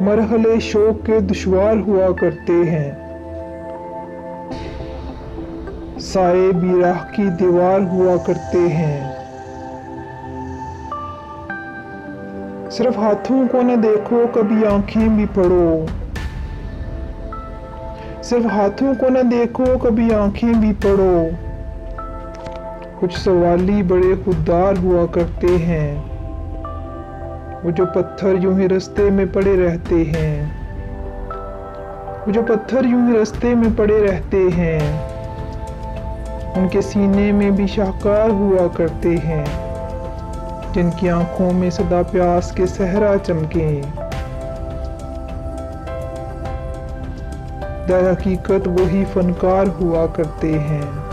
मरहले शौक के दुश्वार हुआ करते हैं। साए बिरह की दीवार हुआ करते हैं। सिर्फ हाथों को न देखो, कभी आंखें भी पढ़ो। सिर्फ हाथों को न देखो, कभी आंखें भी पढ़ो। कुछ सवाली बड़े खुददार हुआ करते हैं, वो जो पत्थर यूं ही रास्ते में पड़े रहते हैं। वो जो पत्थर यूं ही रास्ते में पड़े रहते हैं, उनके सीने में भी शाहकार हुआ करते हैं, जिनकी आंखों में सदा प्यास के सहरा चमके। दर हकीकत वही फनकार हुआ करते हैं।